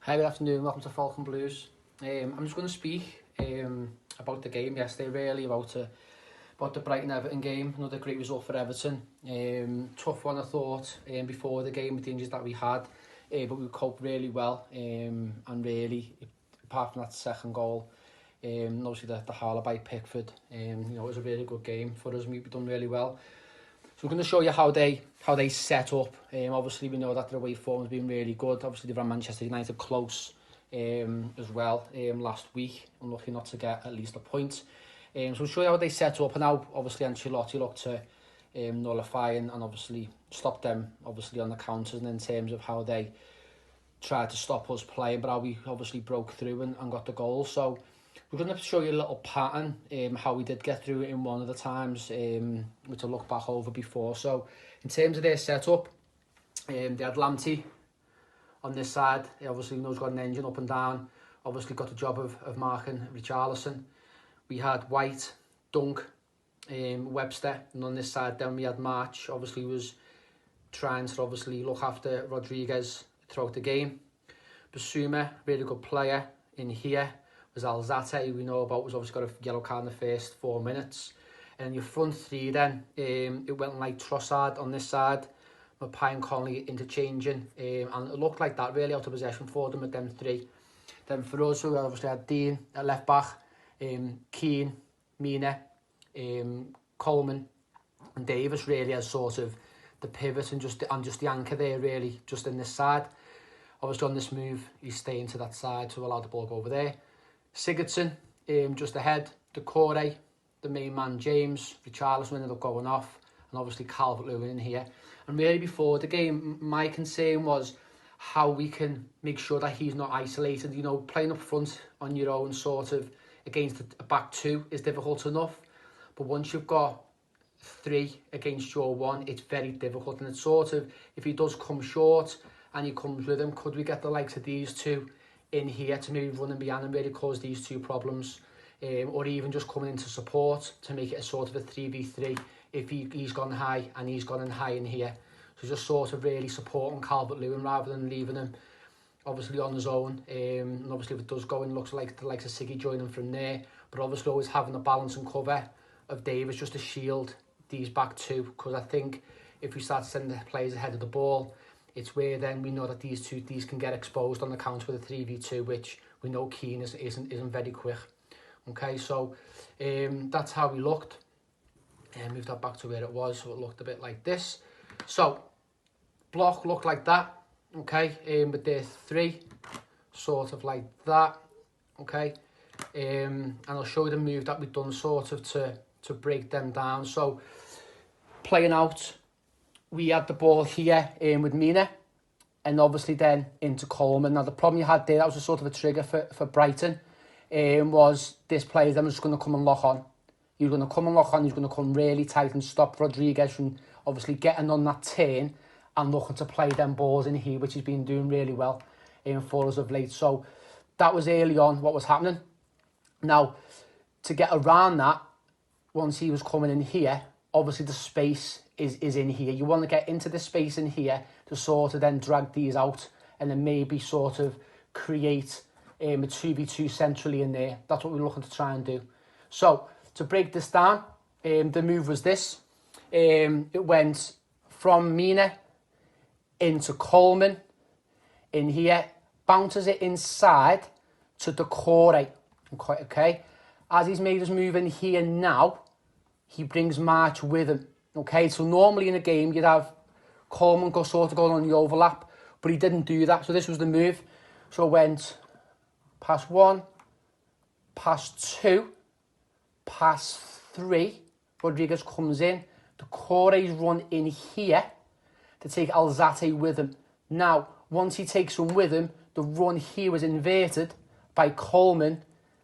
Hi, good afternoon. Welcome to Falcon Blues. I'm just going to speak about the game yesterday, really, about the Brighton-Everton game. Another great result for Everton. Tough one, I thought, before the game with the injuries that we had, but we coped really well. And really, apart from that second goal, obviously the howler by Pickford, it was a really good game for us. We've done really well. So we're going to show you how they set up. Obviously, we know that their away form has been really good. Obviously, they ran Manchester United close as well last week. Unlucky not to get at least a point. So we'll show you how they set up. And now, obviously, Ancelotti looked to nullify and obviously stop them, obviously, on the counters and in terms of how they tried to stop us playing, but how we obviously broke through and got the goal. So we're going to show you a little pattern, how we did get through it in one of the times, which I look back over before. So in terms of their setup, they had Lamptey on this side. He obviously knows got an engine up and down. Obviously got the job of marking Richarlison. We had White, Dunk, Webster, and on this side then we had March. Obviously was trying to obviously look after Rodriguez throughout the game. Basuma, really good player in here. Was Alzate, who we know about, was obviously got a yellow card in the first 4 minutes. And your front three then, it went like Trossard on this side, Mapai and Connolly interchanging, and it looked like that really out of possession for them with them three. Then for us, we obviously had Dean at left back, Keane, Mina, Coleman and Davis really as sort of the pivot and just the anchor there really, just in this side. Obviously on this move, he's staying to that side to allow the ball to go over there. Sigurdsson, just ahead, Decore, the main man James, Richarlison ended up going off, and obviously Calvert-Lewin in here. And really before the game, my concern was how we can make sure that he's not isolated. You know, playing up front on your own sort of against a back two is difficult enough, but once you've got three against your one, it's very difficult. And it's sort of, if he does come short and he comes with him, could we get the likes of these two in here to maybe run and behind and really cause these two problems, or even just coming into support to make it a sort of a 3v3 if he's gone high and he's gone in high in here. So just sort of really supporting Calvert-Lewin rather than leaving him obviously on his own. And obviously if it does go in, looks like the likes of Siggy joining from there, but obviously always having the balance and cover of Davis just to shield these back two, because I think if we start to send the players ahead of the ball, it's where then we know that these can get exposed on the counter with a 3v2, which we know Keane isn't very quick. Okay, so that's how we looked. And move that back to where it was, so it looked a bit like this. So block looked like that. Okay, but there's three, sort of like that. Okay, and I'll show you the move that we've done sort of to break them down. So playing out, we had the ball here with Mina, and obviously then into Coleman. Now the problem you had there, that was a sort of a trigger for Brighton, was this player then was just going to come and lock on. He was going to come and lock on, he was going to come really tight and stop Rodriguez from obviously getting on that turn and looking to play them balls in here, which he's been doing really well for us of late. So that was early on what was happening. Now, to get around that, once he was coming in here, obviously the space is in here. You want to get into the space in here to sort of then drag these out and then maybe sort of create a 2v2 centrally in there. That's what we're looking to try and do. So to break this down, the move was this. It went from Mina into Coleman in here, bounces it inside to Decore. Okay, as he's made his move in here now, he brings March with him. Okay, so normally in a game you'd have Coleman sort of going on the overlap, but he didn't do that. So this was the move. So it went past one, past two, past three. Rodriguez comes in. Decore's run in here to take Alzate with him. Now, once he takes him with him, the run here was inverted by Coleman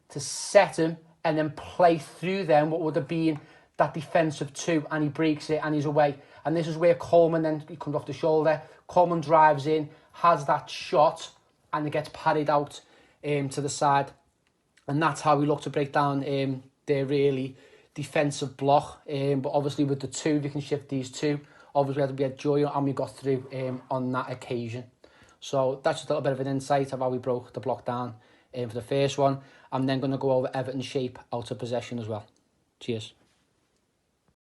to set him and then play through them what would have been that defensive two, and he breaks it and he's away. And this is where Coleman then he comes off the shoulder. Coleman drives in, has that shot, and it gets parried out to the side. And that's how we look to break down their really defensive block. But obviously with the two, we can shift these two. Obviously we had joy and we got through on that occasion. So that's just a little bit of an insight of how we broke the block down for the first one. I'm then going to go over Everton's shape out of possession as well. Cheers.